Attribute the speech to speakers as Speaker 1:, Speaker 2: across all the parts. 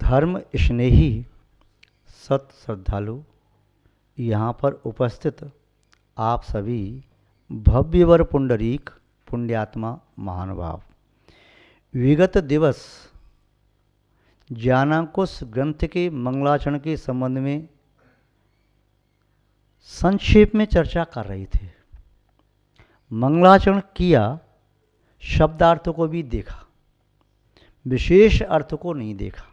Speaker 1: धर्म स्नेही सत श्रद्धालु, यहाँ पर उपस्थित आप सभी भव्यवर पुंडरीक पुण्यात्मा महानुभाव, विगत दिवस ज्ञानांकुश ग्रंथ के मंगलाचरण के संबंध में संक्षेप में चर्चा कर रहे थे। मंगलाचरण किया, शब्दार्थ को भी देखा, विशेष अर्थ को नहीं देखा।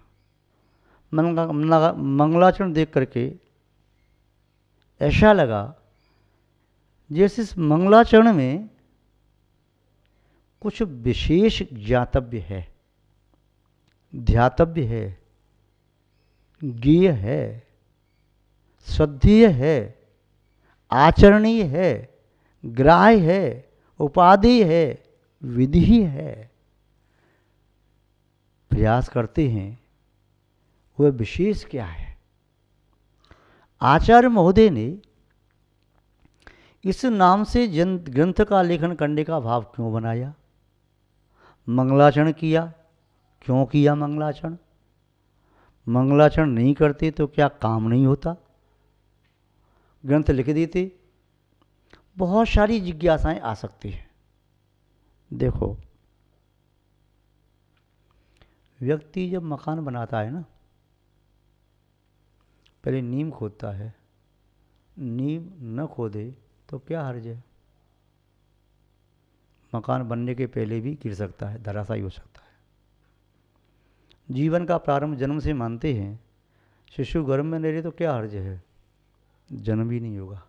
Speaker 1: मंगलाचरण देख करके ऐसा लगा जैसे इस मंगलाचरण में कुछ विशेष ज्ञातव्य है, ध्यातव्य है, ज्ञेय है, श्रद्धेय है, आचरणीय है, ग्राह्य है, उपादेय है, विधि है। प्रयास करते हैं वह विशेष क्या है। आचार्य महोदय ने इस नाम से ग्रंथ का लेखन करने का भाव क्यों बनाया? मंगलाचरण किया, क्यों किया मंगलाचरण? मंगलाचरण नहीं करते तो क्या काम नहीं होता? ग्रंथ लिख देते? बहुत सारी जिज्ञासाएं आ सकती हैं। देखो, व्यक्ति जब मकान बनाता है ना, पहले नींव खोदता है। नींव न खोदे तो क्या हर्ज है? मकान बनने के पहले भी गिर सकता है, धराशायी हो सकता है। जीवन का प्रारंभ जन्म से मानते हैं। शिशु गर्भ में नहीं रहे तो क्या हर्ज है? जन्म भी नहीं होगा।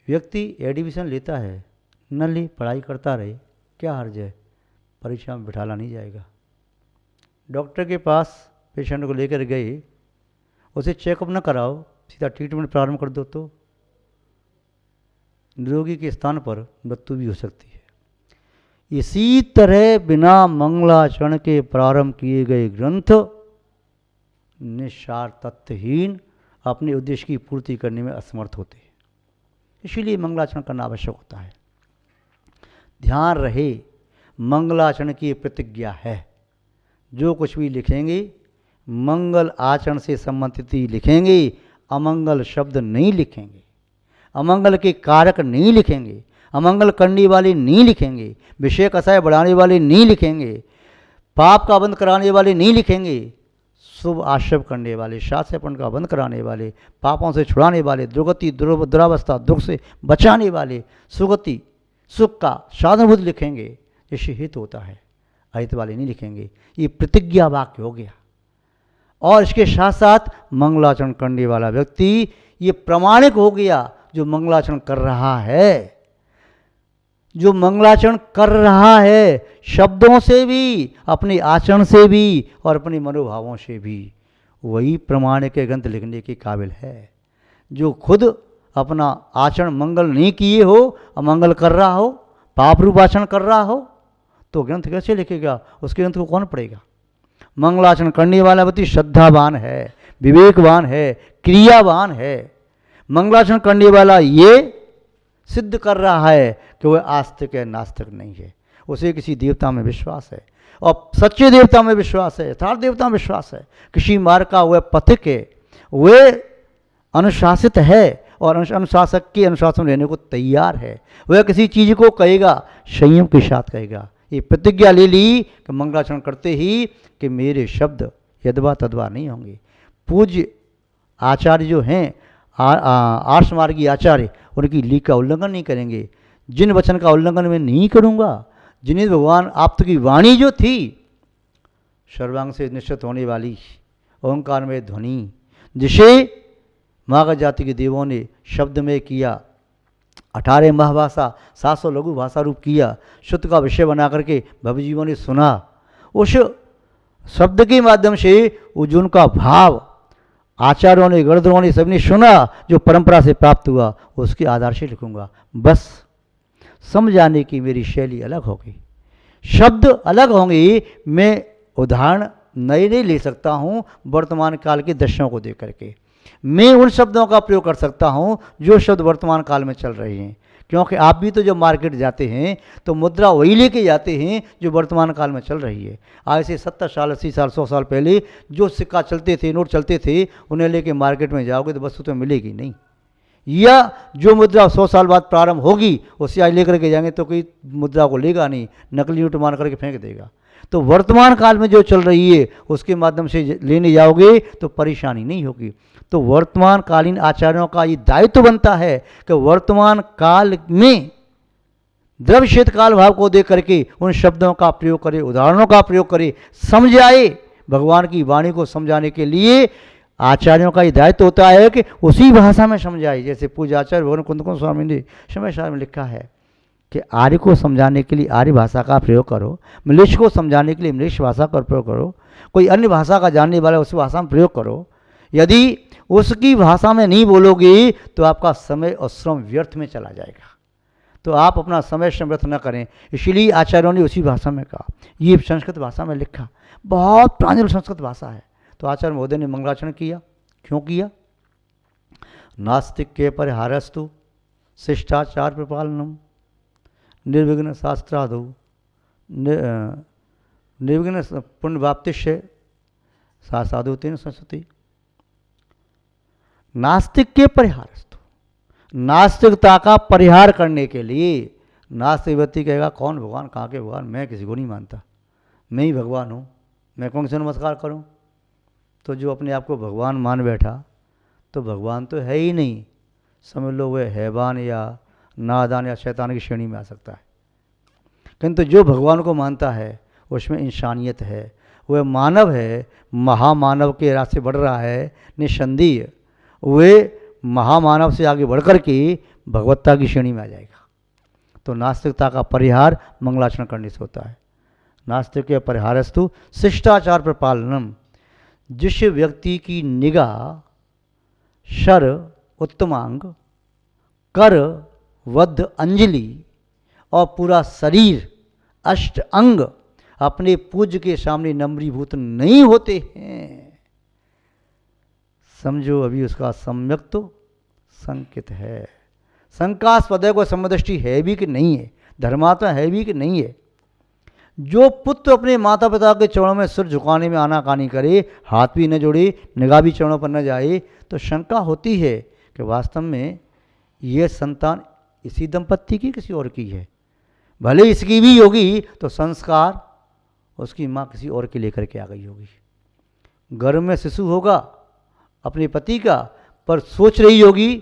Speaker 1: व्यक्ति एडमिशन लेता है, न ले, पढ़ाई करता रहे, क्या हर्ज है? परीक्षा में बिठाला नहीं जाएगा। डॉक्टर के पास पेशेंट को लेकर गए, उसे चेकअप न कराओ, सीधा ट्रीटमेंट प्रारंभ कर दो तो निरोगी के स्थान पर मृत्यु भी हो सकती है। इसी तरह बिना मंगलाचरण के प्रारंभ किए गए ग्रंथ निस्सार तथ्यहीन, अपने उद्देश्य की पूर्ति करने में असमर्थ होते हैं। इसीलिए मंगलाचरण करना आवश्यक होता है। ध्यान रहे, मंगलाचरण की प्रतिज्ञा है। जो कुछ भी लिखेंगे मंगल आचरण से संबंधित ही लिखेंगे, अमंगल शब्द नहीं लिखेंगे, अमंगल के कारक नहीं लिखेंगे, अमंगल करने वाले नहीं लिखेंगे, विषय कसाय बढ़ाने वाले नहीं लिखेंगे, पाप का बंध कराने वाले नहीं लिखेंगे, शुभ आश्रय करने वाले, शास्त्रपण का बंध कराने वाले, पापों से छुड़ाने वाले, दुर्गति दुरावस्था दुख से बचाने वाले, सुगति सुख का साधनभूत लिखेंगे, जिससे हित होता है। अहित वाले नहीं लिखेंगे। ये प्रतिज्ञा वाक्य हो गया। और इसके साथ साथ मंगलाचरण करने वाला व्यक्ति ये प्रमाणिक हो गया जो मंगलाचरण कर रहा है। जो मंगलाचरण कर रहा है, शब्दों से भी, अपने आचरण से भी और अपने मनोभावों से भी, वही प्रमाणिक के ग्रंथ लिखने के काबिल है। जो खुद अपना आचरण मंगल नहीं किए हो, अमंगल कर रहा हो, पाप रूप आचरण कर रहा हो, तो ग्रंथ कैसे लिखेगा? उसके ग्रंथ को कौन पढ़ेगा? मंगलाचरण करने वाला व्यक्ति श्रद्धावान है, विवेकवान है, क्रियावान है। मंगलाचरण करने वाला ये सिद्ध कर रहा है कि वह आस्तिक है, नास्तिक नहीं है। उसे किसी देवता में विश्वास है, और सच्चे देवता में विश्वास है, यथार्थ देवता में विश्वास है। किसी मार्ग का वह पथिक है, वह अनुशासित है और अनुशासक के अनुशासन लेने को तैयार है। वह किसी चीज़ को कहेगा, संयम के साथ कहेगा। ये प्रतिज्ञा ले ली कि मंगलाचरण करते ही कि मेरे शब्द यदवा तदवा नहीं होंगे। पूज्य आचार्य जो हैं, आर्ष मार्गी आचार्य, उनकी लीक का उल्लंघन नहीं करेंगे। जिन वचन का उल्लंघन मैं नहीं करूँगा, जिन्हें भगवान आप की वाणी जो थी, सर्वांग से निश्चित होने वाली ओंकार में ध्वनि, जिसे मागध जाति के देवों ने शब्द में किया, 18 महाभाषा 700 लघु भाषा रूप किया, शुद्ध का विषय बना करके भवजीवों ने सुना। उस शब्द के माध्यम से जो उनका भाव आचार्यों ने, गणधरों ने, सबने सुना, जो परंपरा से प्राप्त हुआ, उसके आधार से लिखूंगा। बस समझाने की मेरी शैली अलग होगी, शब्द अलग होंगे। मैं उदाहरण नए नहीं ले सकता हूँ वर्तमान काल के दृश्यों को देख करके। मैं उन शब्दों का प्रयोग कर सकता हूँ जो शब्द वर्तमान काल में चल रहे हैं। क्योंकि आप भी तो जब मार्केट जाते हैं तो मुद्रा वही लेके जाते हैं जो वर्तमान काल में चल रही है। आज से 70 साल 80 साल 100 साल पहले जो सिक्का चलते थे, नोट चलते थे, उन्हें लेके मार्केट में जाओगे तो वस्तु तो मिलेगी नहीं। या जो मुद्रा 100 साल बाद प्रारंभ होगी उसे आज लेकर के जाएंगे तो कोई मुद्रा को लेगा नहीं, नकली नोट मान करके फेंक देगा। तो वर्तमान काल में जो चल रही है उसके माध्यम से लेने जाओगे तो परेशानी नहीं होगी। तो वर्तमान कालीन आचार्यों का ये दायित्व बनता है कि वर्तमान काल में द्रव्य क्षेत्र काल भाव को देख करके उन शब्दों का प्रयोग करे, उदाहरणों का प्रयोग करे, समझाए। भगवान की वाणी को समझाने के लिए आचार्यों का ये दायित्व होता है कि उसी भाषा में समझाए। जैसे पूज्य आचार्य भगवान कुंदकुंद स्वामी ने समय सार में लिखा है कि आर्य को समझाने के लिए आर्य भाषा का प्रयोग करो, मलेच्छ को समझाने के लिए मलेच्छ भाषा का प्रयोग करो, कोई अन्य भाषा का जानने वाला उस भाषा में प्रयोग करो। यदि उसकी भाषा में नहीं बोलोगे तो आपका समय और श्रम व्यर्थ में चला जाएगा। तो आप अपना समय श्रम व्यर्थ न करें, इसीलिए आचार्यों ने उसी भाषा में कहा। ये संस्कृत भाषा में लिखा, बहुत प्राचीन संस्कृत भाषा है। तो आचार्य महोदय ने मंगलाचरण किया। क्यों किया? नास्तिक के परिहारस्तु शिष्टाचार प्रपालनम निर्विघ्न शास्त्रादो निर्विघ्न पुण्य वाप्तिश्य साधु तेन संस्कृति। नास्तिक के परिहारस्तु, नास्तिकता का परिहार करने के लिए नास्तिक व्यक्ति कहेगा कौन भगवान, कहाँ के भगवान, मैं किसी को नहीं मानता, मैं ही भगवान हूँ, मैं कौन से नमस्कार करूँ। तो जो अपने आप को भगवान मान बैठा तो भगवान तो है ही नहीं, समझ लो वह हैवान या नादान या शैतान की श्रेणी में आ सकता है। किंतु जो भगवान को मानता है उसमें इंसानियत है, वह मानव है, महामानव के रास्ते बढ़ रहा है, निसंदेह वे महामानव से आगे बढ़कर के भगवत्ता की श्रेणी में आ जाएगा। तो नास्तिकता का परिहार मंगलाचरण करने से होता है। नास्तिक के परिहारस्तु शिष्टाचार प्रपालनम। जिस व्यक्ति की निगाह शर उत्तमांग, कर वध अंजलि और पूरा शरीर अष्ट अंग अपने पूज्य के सामने नम्रीभूत नहीं होते हैं, समझो अभी उसका सम्यक तो संकित है। शंकास्पद है, कोई समदृष्टि है भी कि नहीं है, धर्मात्मा है भी कि नहीं है। जो पुत्र अपने माता पिता के चरणों में सिर झुकाने में आनाकानी करे, हाथ भी न जोड़े, निगाह भी चरणों पर न जाए, तो शंका होती है कि वास्तव में यह संतान इसी दंपत्ति की किसी और की है। भले इसकी भी होगी तो संस्कार उसकी माँ किसी और की लेकर के आ गई होगी। गर्भ में शिशु होगा अपने पति का, पर सोच रही होगी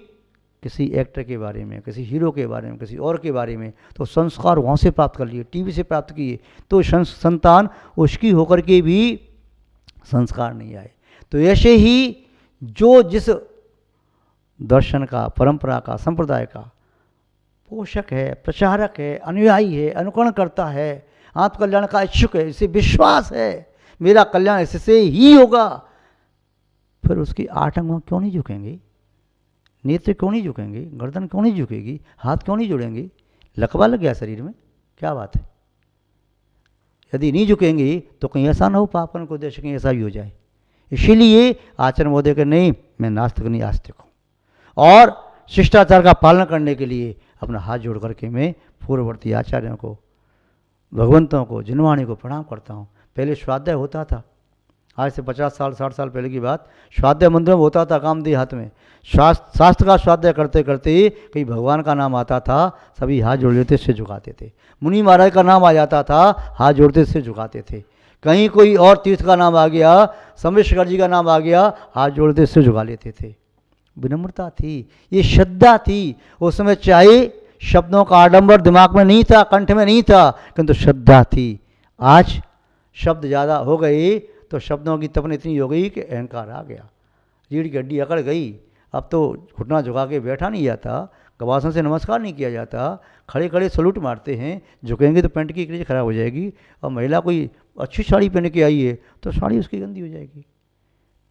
Speaker 1: किसी एक्टर के बारे में, किसी हीरो के बारे में, किसी और के बारे में, तो संस्कार वहाँ से प्राप्त कर लिए, टीवी से प्राप्त किए, तो संतान उसकी होकर के भी संस्कार नहीं आए। तो ऐसे ही जो जिस दर्शन का, परंपरा का, संप्रदाय का पोषक है, प्रचारक है, अनुयायी है, अनुकरण करता है, आत्मकल्याण का इच्छुक है, इसे विश्वास है मेरा कल्याण इससे ही होगा, फिर उसकी 8 अंग क्यों नहीं झुकेंगे? नेत्र क्यों नहीं झुकेंगे? गर्दन क्यों नहीं झुकेगी? हाथ क्यों नहीं जुड़ेंगे? लकवा लग गया शरीर में, क्या बात है? यदि नहीं झुकेंगे तो कहीं ऐसा ना हो पाप करने को उद्देश्य कहीं ऐसा भी हो जाए। इसीलिए आचार्य महोदय के नहीं, मैं नास्तिक नहीं आस्तिक हूँ। और शिष्टाचार का पालन करने के लिए अपना हाथ जोड़ करके मैं पूर्ववर्ती आचार्यों को, भगवंतों को, जिनवाणी को प्रणाम करता हूँ। पहले स्वाध्याय होता था, आज से 50 साल 60 साल पहले की बात, स्वाध्याय मंदिर में होता था, कामदेव हाथ में शास्त्र का स्वाध्याय करते करते कहीं भगवान का नाम आता था, सभी हाथ जोड़ लेते, सिर झुकाते थे। मुनि महाराज का नाम आ जाता था, हाथ जोड़ते सिर झुकाते थे। कहीं कोई और तीर्थ का नाम आ गया, सोमेश्वर जी का नाम आ गया, हाथ जोड़ते सिर झुका लेते थे। विनम्रता थी, ये श्रद्धा थी। उस समय चाहे शब्दों का आडंबर दिमाग में नहीं था, कंठ में नहीं था, किंतु श्रद्धा थी। आज शब्द ज़्यादा हो गए तो शब्दों की तपन इतनी हो गई कि अहंकार आ गया, रीढ़ की हड्डी अकड़ गई। अब तो घुटना झुका के बैठा नहीं जाता, गवासन से नमस्कार नहीं किया जाता, खड़े खड़े सलूट मारते हैं। झुकेंगे तो पैंट की क्रीज खराब हो जाएगी, और महिला कोई अच्छी साड़ी पहन के आई है तो साड़ी उसकी गंदी हो जाएगी।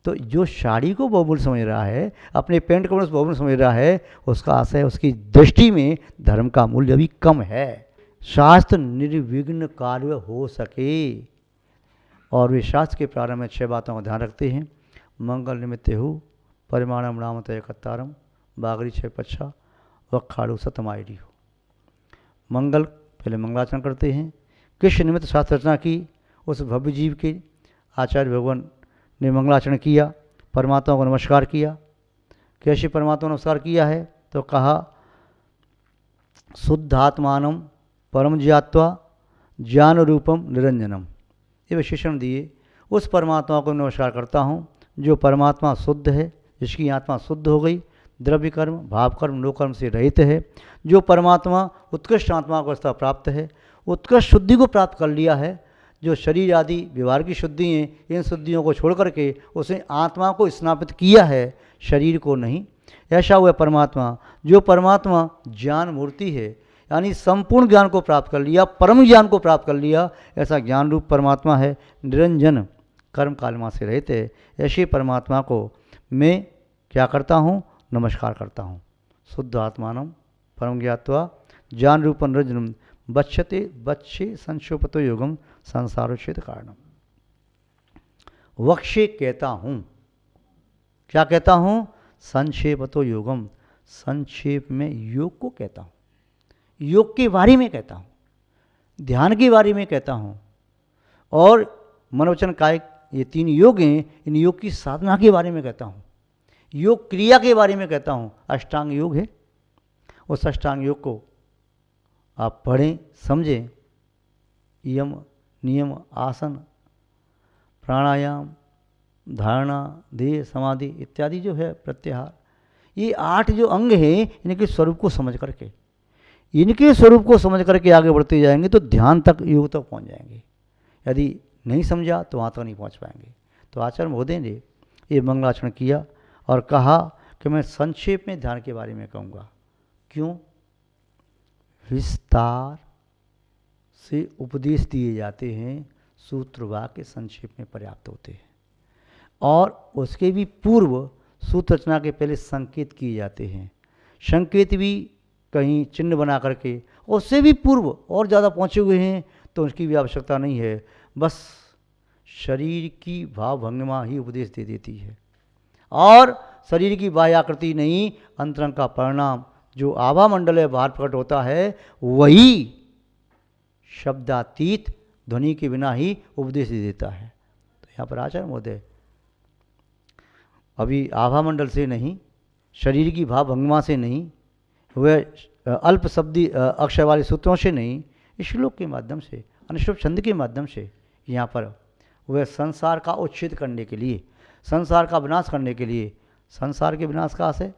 Speaker 1: तो जो साड़ी को बहुमूल्य समझ रहा है, अपने पैंट को बहुमूल्य समझ रहा है, उसका आशय, उसकी दृष्टि में धर्म का मूल्य भी कम है। शास्त्र निर्विघ्न कार्य हो सके, और वे शास्त्र के प्रारंभ में 6 बातों का ध्यान रखते हैं। मंगल निमित्त हो परिमाणम नाम तय कत्तारम बागरी 6 पच्छा वक्षाड़ु सतमायडी हो। मंगल, पहले मंगलाचरण करते हैं। किस निमित्त शास्त्र रचना की, उस भव्य जीव के आचार्य भगवान ने मंगलाचरण किया, परमात्मा को नमस्कार किया। कैसे परमात्मा को नमस्कार किया है, तो कहा शुद्धात्मानम परम ज्ञात्वा ज्ञान रूपम निरंजनम, ये विशेषण दिए। उस परमात्मा को नमस्कार करता हूँ जो परमात्मा शुद्ध है, जिसकी आत्मा शुद्ध हो गई, द्रव्य कर्म भाव कर्म लोक कर्म से रहित है, जो परमात्मा उत्कृष्ट आत्मा को अवस्था प्राप्त है, उत्कृष्ट शुद्धि को प्राप्त कर लिया है। जो शरीर आदि व्यवहार की शुद्धि हैं, इन शुद्धियों को छोड़ करके उसने आत्मा को स्नापित किया है, शरीर को नहीं। ऐसा हुआ परमात्मा, जो परमात्मा ज्ञान मूर्ति है, यानी संपूर्ण ज्ञान को प्राप्त कर लिया, परम ज्ञान को प्राप्त कर लिया, ऐसा ज्ञान रूप परमात्मा है। निरंजन कर्म कालमा से रहते हैं, ऐसे परमात्मा को मैं क्या करता हूँ, नमस्कार करता हूँ। शुद्ध आत्मानम परम ज्ञात्वा ज्ञान रूप निरंजनम बच्चते बच्चे संशोपतो योगम संसारोच्छेद कारणम। वक्षे कहता हूँ, क्या कहता हूँ, संक्षेपतो योगम, संक्षेप में योग को कहता हूँ, योग के बारे में कहता हूँ, ध्यान के बारे में कहता हूँ, और मनोवचन कायिक ये 3 योग हैं, इन योग की साधना के बारे में कहता हूँ, योग क्रिया के बारे में कहता हूँ। अष्टांग योग है, उस अष्टांग योग को आप पढ़ें समझें। यम नियम आसन प्राणायाम धारणा ध्येय समाधि इत्यादि जो है प्रत्याहार, ये 8 जो अंग हैं, इनके स्वरूप को समझ करके, इनके स्वरूप को समझ करके आगे बढ़ते जाएंगे तो ध्यान तक, योग तक पहुंच जाएंगे। यदि नहीं समझा तो वहाँ तक नहीं पहुंच पाएंगे। तो आचार्य महोदय ने ये मंगलाचरण किया और कहा कि मैं संक्षेप में ध्यान के बारे में कहूँगा। क्यों? विस्तार से उपदेश दिए जाते हैं, सूत्र वाक्य संक्षेप में पर्याप्त होते हैं, और उसके भी पूर्व सूत्र रचना के पहले संकेत किए जाते हैं, संकेत भी कहीं चिन्ह बना करके, उससे भी पूर्व और ज़्यादा पहुँचे हुए हैं तो उसकी भी आवश्यकता नहीं है। बस शरीर की भाव भंगिमा ही उपदेश दे देती है, और शरीर की बाह्य आकृति नहीं, अंतरंग का परिणाम जो आभा मंडल है बाहर प्रकट होता है, वही शब्दातीत ध्वनि के बिना ही उपदेश दे देता है। तो यहाँ पर आचार्य महोदय अभी आभा मंडल से नहीं, शरीर की भाव भंगिमा से नहीं, वह अल्प शब्दी अक्षर वाले सूत्रों से नहीं, इस श्लोक के माध्यम से, अनुष्टुप छंद के माध्यम से यहाँ पर वह संसार का उच्छेद करने के लिए, संसार का विनाश करने के लिए। संसार के विनाश का आशय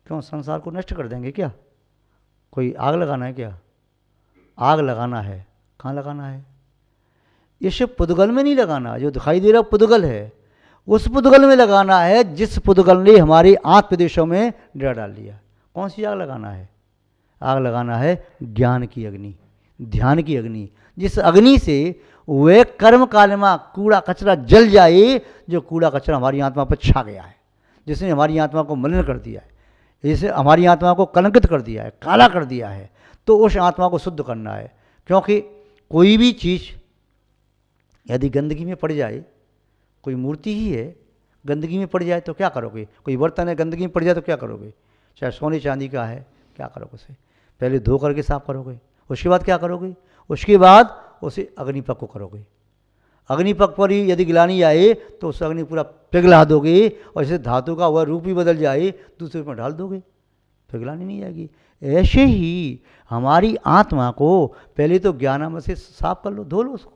Speaker 1: क्यों? संसार को नष्ट कर देंगे क्या? कोई आग लगाना है क्या? आग लगाना है, कहाँ लगाना है? इसे पुद्गल में नहीं लगाना, जो दिखाई दे रहा पुद्गल है, उस पुद्गल में लगाना है जिस पुद्गल ने हमारे आत्म प्रदेशों में डेरा डाल दिया। कौन सी आग लगाना है? आग लगाना है ज्ञान की अग्नि, ध्यान की अग्नि, जिस अग्नि से वह कर्म कालमा कूड़ा कचरा जल जाए, जो कूड़ा कचरा हमारी आत्मा पर छा गया है, जिसने हमारी आत्मा को मलिन कर दिया है, जिसने हमारी आत्मा को कलंकित कर दिया है, काला कर दिया है। तो उस आत्मा को शुद्ध करना है, क्योंकि कोई भी चीज़ यदि गंदगी में पड़ जाए, कोई मूर्ति ही है गंदगी में पड़ जाए तो क्या करोगे? कोई बर्तन है गंदगी में पड़ जाए तो क्या करोगे? चाहे सोने चांदी का है, क्या करोगे उसे? पहले धो करके साफ करोगे, उसके बाद क्या करोगे? उसके बाद उसे अग्निपक को करोगे। अग्निपक पर ही यदि गिलानी आए तो उस अग्नि पूरा पिघला दोगे, और जैसे धातु का वह रूप ही बदल जाए दूसरे पर डाल दोगे, पिघलानी नहीं आएगी। ऐसे ही हमारी आत्मा को पहले तो ज्ञानामृत से साफ कर लो, धो लो उसको,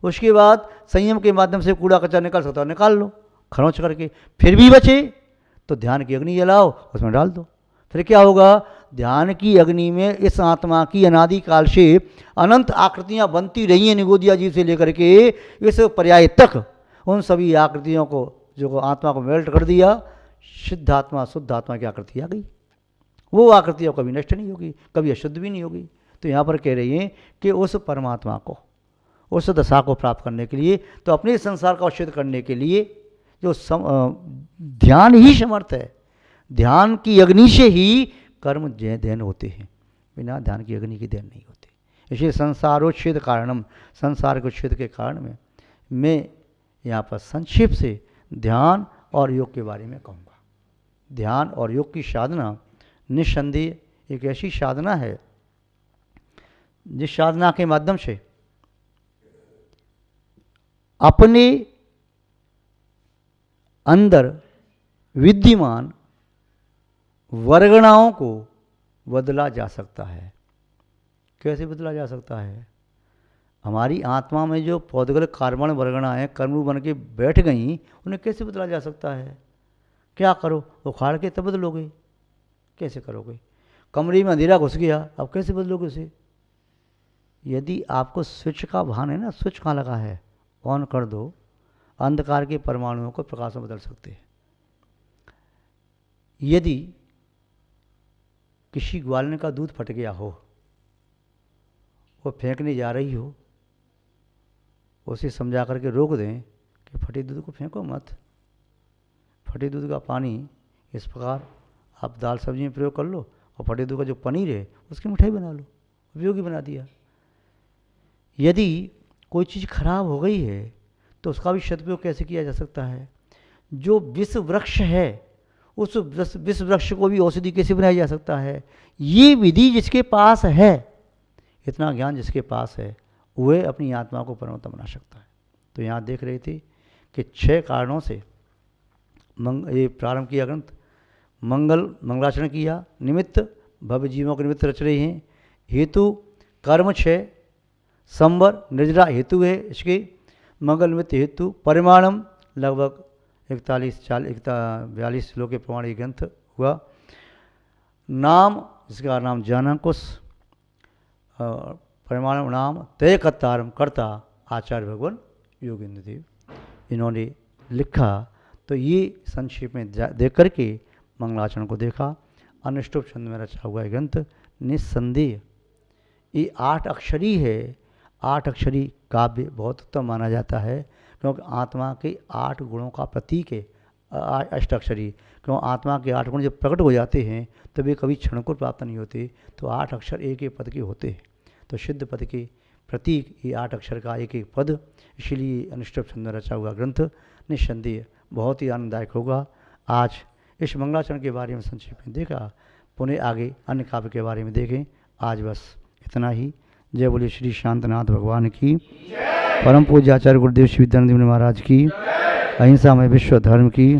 Speaker 1: उसके बाद संयम के माध्यम से कूड़ा कचरा निकाल सकता हो निकाल लो खरोंच करके, फिर भी बचे तो ध्यान की अग्नि जलाओ, उसमें डाल दो। फिर क्या होगा? ध्यान की अग्नि में इस आत्मा की अनादि काल से अनंत आकृतियां बनती रही हैं, निगोदिया जीव से लेकर के इस पर्याय तक, उन सभी आकृतियों को जो आत्मा को मेल्ट कर दिया, शुद्ध आत्मा शुद्ध आत्मा की आकृति आ गई। वो आकृतियाँ कभी नष्ट नहीं होगी, कभी अशुद्ध भी नहीं होगी। तो यहाँ पर कह रही हैं कि उस परमात्मा को, उस दशा को प्राप्त करने के लिए, तो अपने संसार का उच्छेद करने के लिए जो ध्यान ही समर्थ है, ध्यान की अग्नि से ही कर्म देन होते हैं, बिना ध्यान की अग्नि की देन नहीं होते। इसलिए संसारोच्छेद कारणम, संसार के उच्छेद के कारण में मैं यहाँ पर संक्षेप से ध्यान और योग के बारे में कहूँगा। ध्यान और योग की साधना निस्संदेह एक ऐसी साधना है जिस साधना के माध्यम से अपने अंदर विद्यमान वर्गणाओं को बदला जा सकता है। कैसे बदला जा सकता है? हमारी आत्मा में जो पौधगल कार्बन वर्गणाएं कर्मरूप बन के बैठ गई, उन्हें कैसे बदला जा सकता है? क्या करो? उखाड़ के तब बदलोगे? कैसे करोगे? कमरे में अंधेरा घुस गया, अब कैसे बदलोगे उसे? यदि आपको स्विच का भान है ना, स्विच कहाँ लगा है, ऑन कर दो, अंधकार के परमाणुओं को प्रकाश में बदल सकते हैं। यदि किसी ग्वालन का दूध फट गया हो, वो फेंकने जा रही हो, उसे समझा करके रोक दें कि फटे दूध को फेंको मत, फटे दूध का पानी इस प्रकार आप दाल सब्जी में प्रयोग कर लो, और फटे दूध का जो पनीर है उसकी मिठाई बना लो, उपयोगी बना दिया। यदि कोई चीज़ खराब हो गई है तो उसका भी सदुपयोग कैसे किया जा सकता है? जो विष वृक्ष है उस विष वृक्ष को भी औषधि कैसे बनाया जा सकता है? ये विधि जिसके पास है, इतना ज्ञान जिसके पास है, वह अपनी आत्मा को परमात्मा बना सकता है। तो यहाँ देख रहे थे कि 6 कारणों से ये प्रारंभ किया ग्रंथ, मंगलाचरण किया, निमित्त भव्य जीवों के निमित्त रच रहे हैं, हेतु कर्म 6, संवर निर्जरा हेतु है इसके, मंगल निमित्त हेतु, परिमाणम लगभग 42 श्लोक के प्रमाण ये ग्रंथ हुआ। नाम, जिसका नाम जानकुश, परिमाण नाम तय कर्तारम, कर्ता आचार्य भगवान योगेंद्र देव, इन्होंने लिखा। तो ये संक्षेप में देख करके मंगलाचरण को देखा। अनुष्टुप छंद में रचा हुआ ग्रंथ निस्संदेह ये 8 अक्षरी है। 8 अक्षरी काव्य बहुत उत्तम माना जाता है, क्योंकि आत्मा के 8 गुणों का प्रतीक है अष्टाक्षरी। क्यों? आत्मा के 8 गुण जब प्रकट हो जाते हैं तो वे कभी क्षण को प्राप्त नहीं होते, तो 8 अक्षर एक एक पद के होते हैं। तो सिद्ध पद के प्रतीक ये 8 अक्षर का एक एक पद, इसलिए अनुष्टुप छंद में रचा हुआ ग्रंथ निस्संदेह बहुत ही आनंददायक होगा। आज इस मंगलाचरण के बारे में संक्षेप में देखा, पुनः आगे अन्य काव्य के बारे में देखें। आज बस इतना ही। जय बोलिए श्री शांतनाथ भगवान की, परम पूज्य आचार्य गुरुदेव श्री विद्यानंद महाराज की, अहिंसा में विश्व धर्म की।